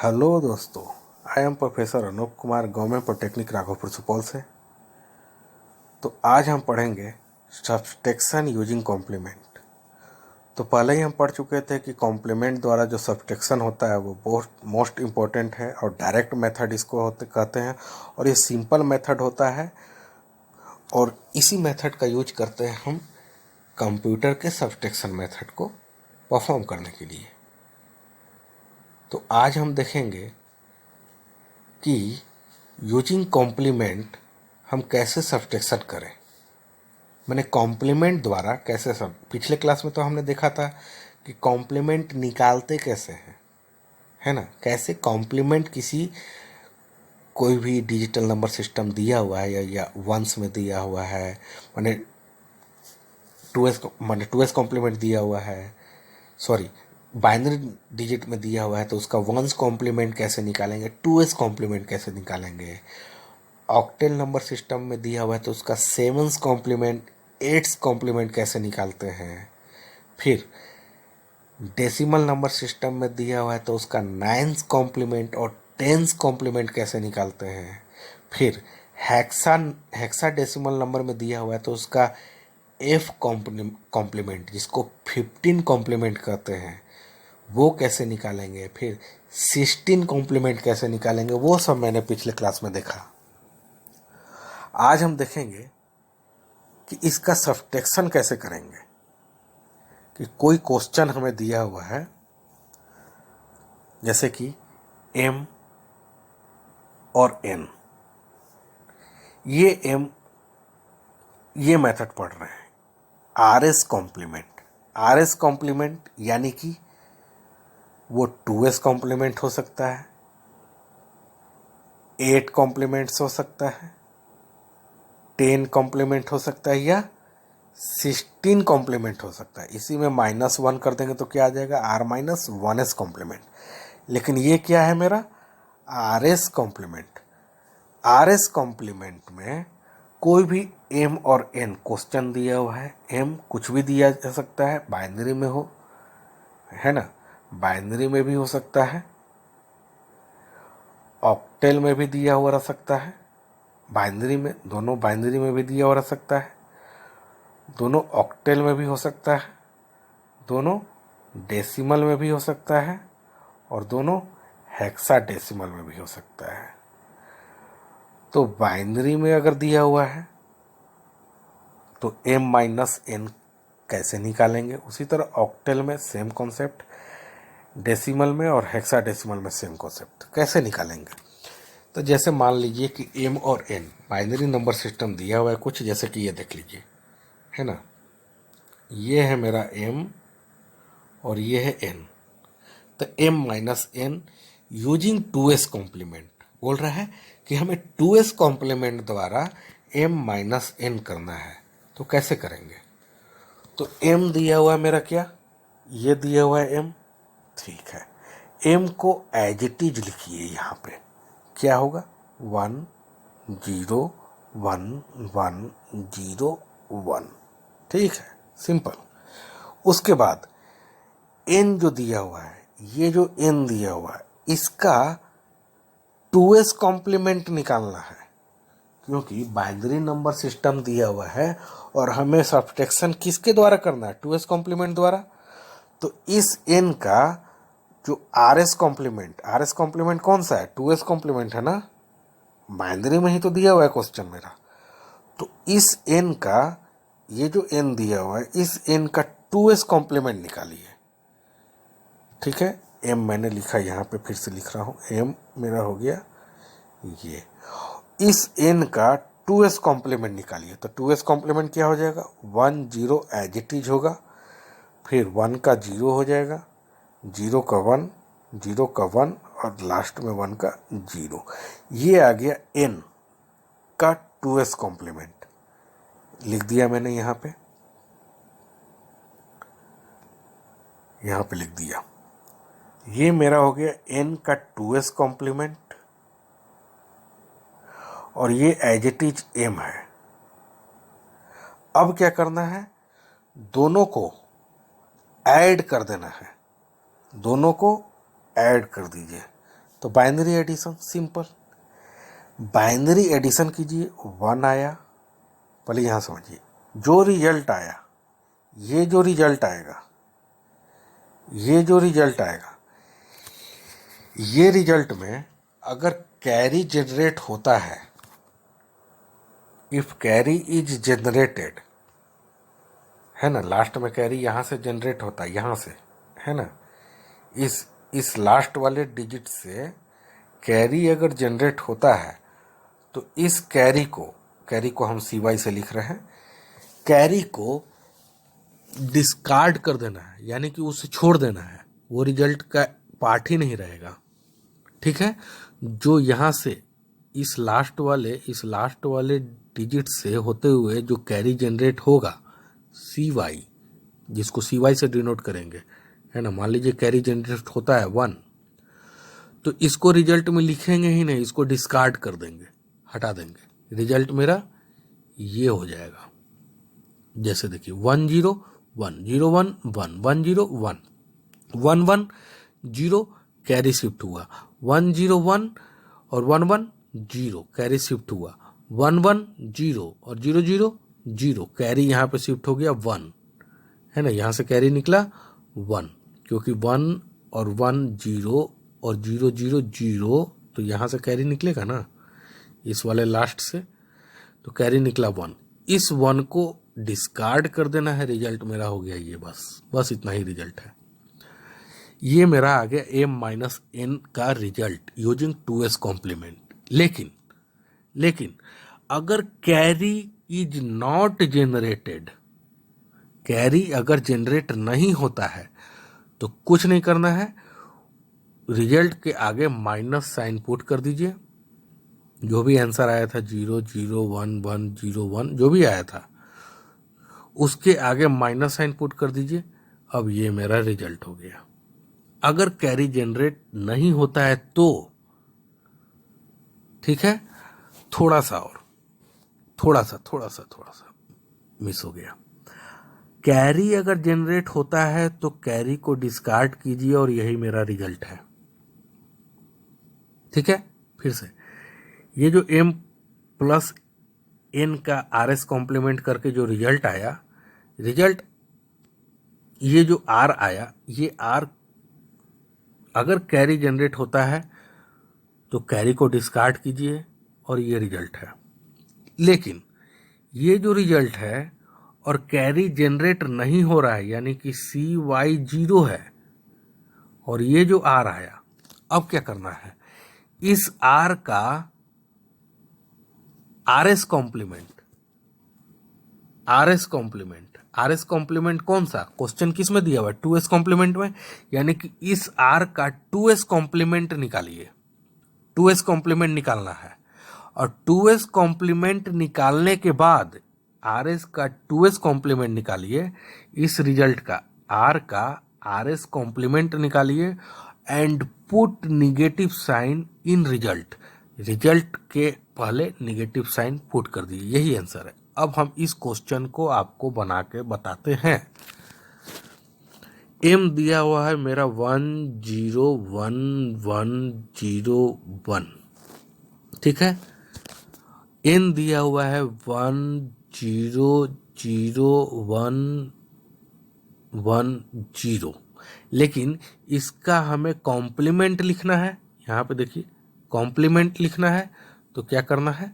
Hello दोस्तों, I am professor Anoop Kumar, government polytechnic Raghopur Supaul से। तो आज हम पढ़ेंगे सब्सट्रैक्शन यूजिंग कॉम्प्लीमेंट। तो पहले ही हम पढ़ चुके थे कि कॉम्प्लीमेंट द्वारा जो सब्सट्रैक्शन होता है वो बहुत मोस्ट इम्पोर्टेंट है और डायरेक्ट मेथड इसको होते कहते हैं, और ये सिंपल मेथड होता है और इसी मेथड का यूज करते हैं हम कंप्यूटर के सब्सट्रैक्शन मेथड को परफॉर्म करने के लिए। तो आज हम देखेंगे कि यूजिंग कॉम्प्लीमेंट हम कैसे सब्सट्रैक्शन करें, मैंने कॉम्प्लीमेंट द्वारा कैसे सब। पिछले क्लास में तो हमने देखा था कि कॉम्प्लीमेंट निकालते कैसे हैं, है ना। कैसे कॉम्प्लीमेंट किसी कोई भी डिजिटल नंबर सिस्टम दिया हुआ है या वंस में दिया हुआ है, मैंने टू एस कॉम्प्लीमेंट दिया हुआ है, सॉरी बाइनरी डिजिट में दिया हुआ है तो उसका वंस कॉम्प्लीमेंट कैसे निकालेंगे, टू एस कॉम्प्लीमेंट कैसे निकालेंगे। ऑक्टेल नंबर सिस्टम में दिया हुआ है तो उसका सेवंस कॉम्प्लीमेंट एट्स कॉम्प्लीमेंट कैसे निकालते हैं। फिर डेसिमल नंबर सिस्टम में दिया हुआ है तो उसका नाइन्स कॉम्प्लीमेंट और टेंस कॉम्प्लीमेंट कैसे निकालते हैं। फिर हेक्सा डेसिमल नंबर में दिया हुआ है तो उसका एफ कॉम्प्लीमेंट जिसको 15 कॉम्प्लीमेंट कहते हैं वो कैसे निकालेंगे। फिर 16 कॉम्प्लीमेंट कैसे निकालेंगे, वो सब मैंने पिछले क्लास में देखा। आज हम देखेंगे कि इसका सब्सट्रैक्शन कैसे करेंगे। कि कोई क्वेश्चन हमें दिया हुआ है, जैसे कि m और n, ये मेथड पढ़ रहे हैं आर एस कॉम्प्लीमेंट यानी कि वो 2s कॉम्प्लीमेंट हो सकता है, 8 कॉम्प्लीमेंट्स हो सकता है, 10 कॉम्प्लीमेंट हो सकता है या 16 कॉम्प्लीमेंट हो सकता है। इसी में -1 कर देंगे तो क्या आ जाएगा, R-1s कॉम्प्लीमेंट। लेकिन ये क्या है मेरा R S complement. R S complement में कोई भी m और n क्वेश्चन दिया हुआ है, m कुछ भी दिया जा सकता है, बाइनरी में हो, है ना, बाइनरी में भी हो सकता है, ऑक्टेल में भी दिया हुआ रह सकता है, बाइनरी में, दोनों बाइनरी में भी दिया हुआ रह सकता है, दोनों ऑक्टेल में भी हो सकता है, दोनों डेसिमल में भी हो सकता है और दोनों हेक्साडेसिमल में भी हो सकता है। तो बाइनरी में अगर दिया हुआ है तो m-n कैसे निकालेंगे, उसी तरह ऑक्टेल में सेम कॉन्सेप्ट, डेसिमल में और हेक्साडेसिमल में सेम कॉन्सेप्ट कैसे निकालेंगे। तो जैसे मान लीजिए कि m और n बाइनरी नंबर सिस्टम दिया हुआ है कुछ, जैसे कि ये देख लीजिए, है ना, ये है मेरा m और ये है n। तो m-n यूजिंग 2s कॉम्प्लीमेंट बोल रहा है कि हमें 2s कॉम्प्लीमेंट द्वारा m-n करना है। तो कैसे करेंगे, तो m दिया हुआ है मेरा, क्या ये दिया हुआ है m, ठीक है, m को एज इट इज लिखिए। यहाँ पे क्या होगा 1 0 1 1 0 1, ठीक है, सिंपल। उसके बाद n जो दिया हुआ है, ये जो n दिया हुआ है इसका 2s कॉम्प्लीमेंट निकालना है, क्योंकि बाइनरी नंबर सिस्टम दिया हुआ है और हमें सब्सट्रैक्शन किसके द्वारा करना है, 2s कॉम्प्लीमेंट द्वारा। तो इस n का जो आर एस कॉम्प्लीमेंट कौन सा है, 2s कॉम्प्लीमेंट है ना, बाइनरी में ही तो दिया हुआ है क्वेश्चन मेरा। तो इस n का, ये जो n दिया हुआ है, इस n का 2s कॉम्प्लीमेंट निकालिए, ठीक है। m मैंने लिखा, यहाँ पे फिर से लिख रहा हूँ, m मेरा हो गया ये। इस n का 2s कॉम्प्लीमेंट निकालिए, तो 2s कॉम्प्लीमेंट क्या हो जाएगा, 1 0 एज इट इज होगा, फिर 1 का 0 हो जाएगा, 0 का 1, 0 का 1 और लास्ट में 1 का 0। ये आ गया n का 2s कॉम्प्लीमेंट, लिख दिया मैंने यहाँ पे लिख दिया। ये मेरा हो गया n का 2s कॉम्प्लीमेंट और ये एज इट इज m है। अब क्या करना है, दोनों को ऐड कर देना है, दोनों को ऐड कर दीजिए। तो binary addition simple, binary addition कीजिए, 1 आया। पहले यहाँ समझिए, जो रिजल्ट आया, ये जो रिजल्ट आएगा, ये जो रिजल्ट आएगा, ये रिजल्ट में अगर कैरी जनरेट होता है, इफ कैरी इज जनरेटेड, है ना, लास्ट में कैरी यहाँ से जनरेट होता है, यहाँ से, है ना, इस लास्ट वाले डिजिट से कैरी अगर जनरेट होता है तो इस कैरी को हम CY से लिख रहे हैं, कैरी को डिस्कार्ड कर देना है, यानी कि उसे छोड़ देना है, वो रिजल्ट का पार्ट ही नहीं रहेगा। ठीक है, जो यहाँ से इस लास्ट वाले डिजिट से होते हुए जो कैरी जनरेट होगा, CY, जिसको CY से डिनोट करेंगे, है ना, मान लीजिए कैरी जनरेट होता है 1, तो इसको रिजल्ट में लिखेंगे ही नहीं, इसको डिस्कार्ड कर देंगे, हटा देंगे, रिजल्ट मेरा ये हो जाएगा। जैसे देखिए 1 0 1 0 1 1 1 0 1 1 1 0 कैरी शिफ्ट हुआ, 1 0 1 और 1 1 0 कैरी शिफ्ट हुआ, 1 1 0 और 0 0 0 कैरी यहाँ पे शिफ्ट हो गया 1, है ना, यहाँ से कैरी निकला 1, क्योंकि 1 और 1 0 और 0 0 0, तो यहाँ से कैरी निकलेगा ना, इस वाले लास्ट से, तो कैरी निकला 1, इस 1 को डिस्कार्ड कर देना है, रिजल्ट मेरा हो गया ये, बस इतना ही रिजल्ट है। ये मेरा आ गया m-n का रिजल्ट यूजिंग 2s कॉम्प्लीमेंट। लेकिन अगर carry is not generated, carry अगर जनरेट नहीं होता है तो कुछ नहीं करना है, रिजल्ट के आगे माइनस साइन पुट कर दीजिए, जो भी आंसर आया था 0 0 1 1 0 1 जो भी आया था, उसके आगे माइनस साइन पुट कर दीजिए। अब ये मेरा रिजल्ट हो गया। अगर कैरी जनरेट नहीं होता है तो ठीक है, थोड़ा सा मिस हो गया। कैरी अगर जनरेट होता है तो कैरी को डिस्कार्ड कीजिए और यही मेरा रिजल्ट है। ठीक है, फिर से ये जो m+n का RS कॉम्प्लीमेंट करके जो रिजल्ट आया, ये जो R आया, ये R अगर कैरी जनरेट होता है तो कैरी को डिस्कार्ड कीजिए और ये रिजल्ट है। लेकिन ये जो रिजल्ट है और कैरी जनरेट नहीं हो रहा है, यानी कि CY 0 है और ये जो R आया, अब क्या करना है, इस R का RS कॉम्प्लीमेंट कौन सा, क्वेश्चन किस में दिया हुआ है, 2s कॉम्प्लीमेंट में, यानी कि इस R का 2s कॉम्प्लीमेंट निकालिए, 2s कॉम्प्लीमेंट निकालना है। और 2s कॉम्प्लीमेंट निकालने के बाद RS का 2s कॉम्प्लीमेंट निकालिए, इस रिजल्ट का R का RS कॉम्प्लीमेंट निकालिए and put negative sign in result के पहले निगेटिव साइन पुट कर दीजिए, यही आंसर है। अब हम इस क्वेश्चन को आपको बना के बताते हैं। m दिया हुआ है मेरा 1 0 1 1 0 1, ठीक है, n दिया हुआ है 1 0 0 1 1 0, लेकिन इसका हमें कॉम्प्लीमेंट लिखना है। यहाँ पे देखिए कॉम्प्लीमेंट लिखना है तो क्या करना है,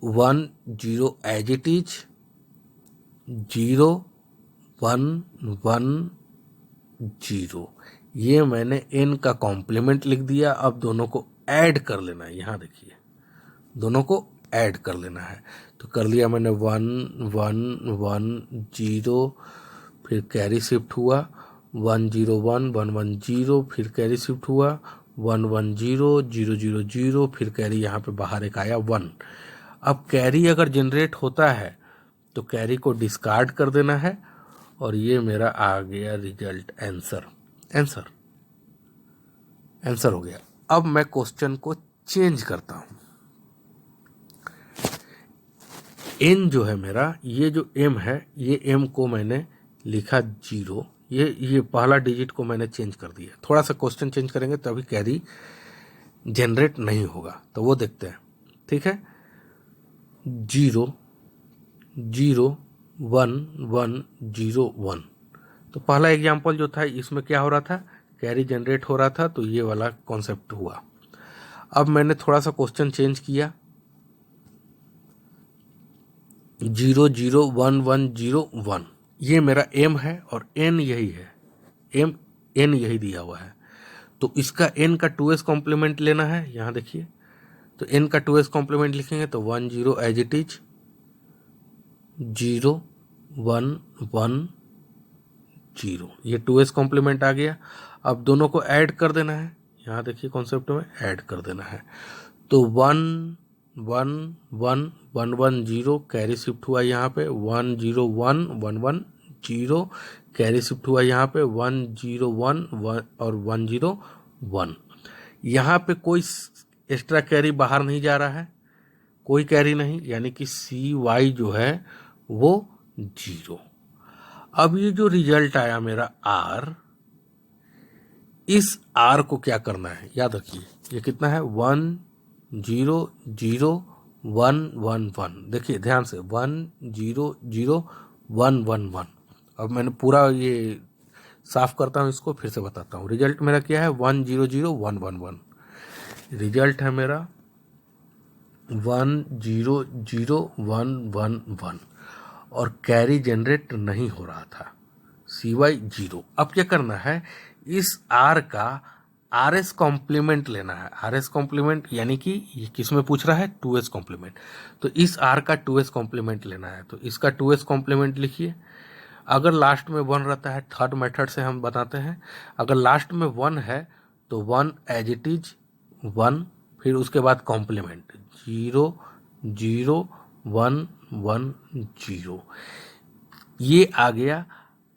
1 0 एज इट इज, 0 1 1 0, ये मैंने n का कॉम्प्लीमेंट लिख दिया। अब दोनों को ऐड कर लेना है, यहाँ देखिए दोनों को ऐड कर लेना है, तो कर लिया मैंने 1 1 1 0, फिर कैरी शिफ्ट हुआ 1 0 1 1 1 0, फिर कैरी शिफ्ट हुआ 1 1 0 0 0 0, फिर कैरी यहाँ पे बाहर एक आया 1। अब कैरी अगर जनरेट होता है तो कैरी को डिस्कार्ड कर देना है और ये मेरा आ गया रिजल्ट, आंसर हो गया। अब मैं क्वेश्चन को चेंज करता हूं। n जो है मेरा, ये जो m है, ये m को मैंने लिखा 0, ये पहला डिजिट को मैंने चेंज कर दिया, थोड़ा सा क्वेश्चन चेंज करेंगे तभी कैरी जनरेट नहीं होगा, तो वो देखते हैं। ठीक है, 0 0 1 1 0 1। तो पहला एग्जाम्पल जो था इसमें क्या हो रहा था, कैरी जनरेट हो रहा था, तो ये वाला कॉन्सेप्ट हुआ। अब मैंने थोड़ा सा क्वेश्चन चेंज किया, 0 0 1 1 0 1, ये मेरा एम है और एन यही है, एम एन यही दिया हुआ है। तो इसका एन का 2s कॉम्प्लीमेंट लेना है, यहाँ देखिए, तो एन का 2s कॉम्प्लीमेंट लिखेंगे तो 1 0 एज इट इज, 0 1 1 0, ये 2s कॉम्प्लीमेंट आ गया। अब दोनों को ऐड कर देना है, यहाँ देखिए कॉन्सेप्ट में ऐड कर देना है। तो 1 1 1 1 1 0 कैरी शिफ्ट हुआ यहाँ पे, 1 0 1 1 1 0 कैरी शिफ्ट हुआ यहाँ पे, 1 0 1 1 और 1 0 1। यहाँ पे कोई एक्स्ट्रा कैरी बाहर नहीं जा रहा है, कोई कैरी नहीं, यानी कि सी वाई जो है वो 0। अब ये जो रिजल्ट आया मेरा आर, इस आर को क्या करना है, याद रखिए ये कितना है, 1 0 0 1 1 1। देखिए ध्यान से, 1 0 0 1 1 1। अब मैंने पूरा ये साफ करता हूँ इसको, फिर से बताता हूँ। रिजल्ट मेरा क्या है, 1 0 0 1 1 1। रिजल्ट है मेरा 1 0 0 1 1 1 और कैरी जनरेट नहीं हो रहा था, सिवाय 0। अब क्या करना है, इस आर का आर एस कॉम्प्लीमेंट लेना है। आर एस कॉम्प्लीमेंट यानी कि ये किस में पूछ रहा है, 2s कॉम्प्लीमेंट। तो इस आर का 2s कॉम्प्लीमेंट लेना है, तो इसका 2s कॉम्प्लीमेंट लिखिए। अगर लास्ट में 1 रहता है, थर्ड मेथड से हम बताते हैं, अगर लास्ट में 1 है तो 1 एज इट इज 1, फिर उसके बाद कॉम्प्लीमेंट 0 0 1 1 0। ये आ गया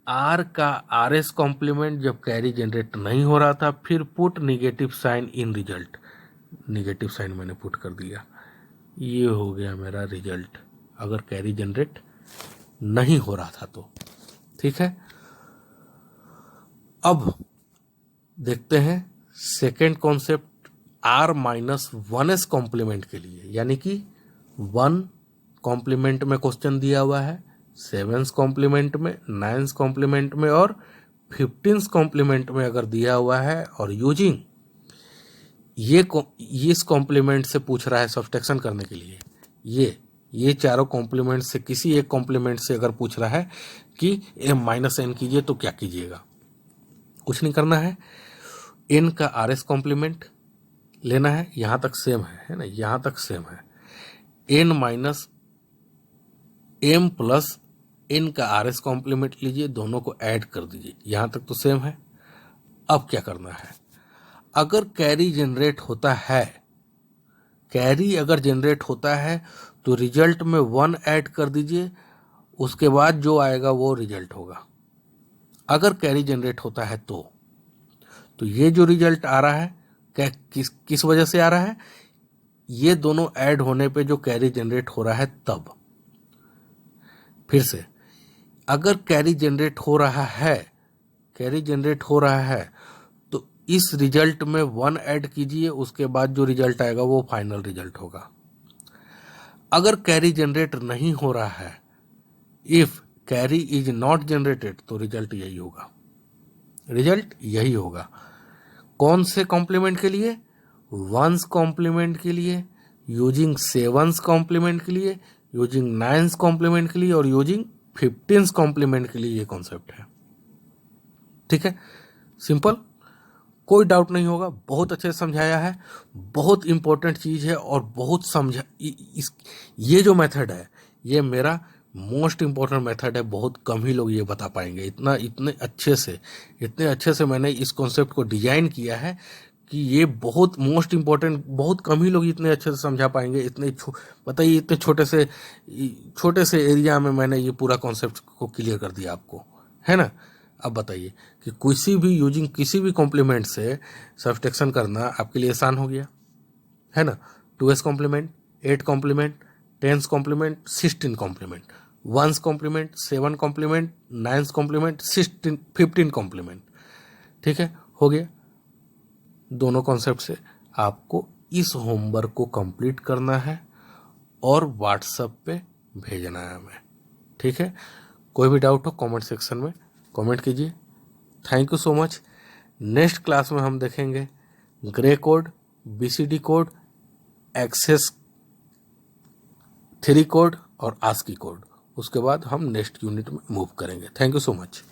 आर का आर एस कॉम्प्लीमेंट जब कैरी जनरेट नहीं हो रहा था। फिर put negative sign in result, negative sign मैंने पुट कर दिया, ये हो गया मेरा रिजल्ट अगर कैरी जनरेट नहीं हो रहा था तो। ठीक है, अब देखते हैं second concept, R minus 1s complement के लिए, यानी कि 1 कॉम्प्लीमेंट में क्वेश्चन दिया हुआ है, 7 कॉम्प्लीमेंट में, 9 कॉम्प्लीमेंट में और 15 कॉम्प्लीमेंट में अगर दिया हुआ है, और यूजिंग ये इस कॉम्प्लीमेंट से पूछ रहा है सब्सट्रैक्शन करने के लिए, ये चारों कॉम्प्लीमेंट से किसी एक कॉम्प्लीमेंट से अगर पूछ रहा है कि m माइनस एन कीजिए, तो क्या कीजिएगा, कुछ नहीं करना है, n का आर एस कॉम्प्लीमेंट लेना है, यहां तक सेम है ना, यहां तक सेम है, n minus m plus n का आर एस कॉम्प्लीमेंट लीजिए, दोनों को ऐड कर दीजिए, यहां तक तो सेम है। अब क्या करना है, अगर कैरी जनरेट होता है, कैरी अगर जनरेट होता है तो रिजल्ट में 1 ऐड कर दीजिए, उसके बाद जो आएगा वो रिजल्ट होगा। अगर कैरी जनरेट होता है तो ये जो रिजल्ट आ रहा है क्या, किस वजह से आ रहा है, ये दोनों ऐड होने पे जो कैरी जनरेट हो रहा है तब। फिर से, अगर कैरी जनरेट हो रहा है, कैरी जनरेट हो रहा है तो इस रिजल्ट में 1 ऐड कीजिए, उसके बाद जो रिजल्ट आएगा वो फाइनल रिजल्ट होगा। अगर कैरी जनरेट नहीं हो रहा है, if carry is not generated, तो रिजल्ट यही होगा, रिजल्ट यही होगा। कौन से कॉम्प्लीमेंट के लिए, 1s कॉम्प्लीमेंट के लिए, यूजिंग 7s कॉम्प्लीमेंट के लिए, यूजिंग 9s कॉम्प्लीमेंट के लिए और यूजिंग 15s कॉम्प्लीमेंट के लिए ये कॉन्सेप्ट है। ठीक है, सिंपल, कोई डाउट नहीं होगा, बहुत अच्छे से समझाया है, बहुत इंपॉर्टेंट चीज है और बहुत ये जो मेथड है ये मेरा मोस्ट इंपॉर्टेंट मेथड है, बहुत कम ही लोग ये बता पाएंगे। इतने अच्छे से मैंने इस कॉन्सेप्ट को डिजाइन किया है कि ये बहुत मोस्ट इंपॉर्टेंट, बहुत कम ही लोग इतने अच्छे से समझा पाएंगे। बताइए, इतने छोटे से एरिया में मैंने ये पूरा कॉन्सेप्ट को क्लियर कर दिया आपको, है ना। अब बताइए कि किसी भी कॉम्प्लीमेंट से सब्सट्रैक्शन करना आपके लिए आसान हो गया, है ना। 2s complement, 8 complement, 10 complement, 16 complement, 1's complement, 7 complement, 9's complement, 16 15 complement. ठीक है, हो गया। दोनों कॉन्सेप्ट से आपको इस होमवर्क को कंप्लीट करना है और व्हाट्सएप पे भेजना है हमें। ठीक है, कोई भी डाउट हो कमेंट सेक्शन में कमेंट कीजिए। Thank you so much. Next class में हम देखेंगे Gray code, BCD code, excess 3 code और आस्की कोड। उसके बाद हम नेक्स्ट यूनिट में मूव करेंगे। Thank you so much.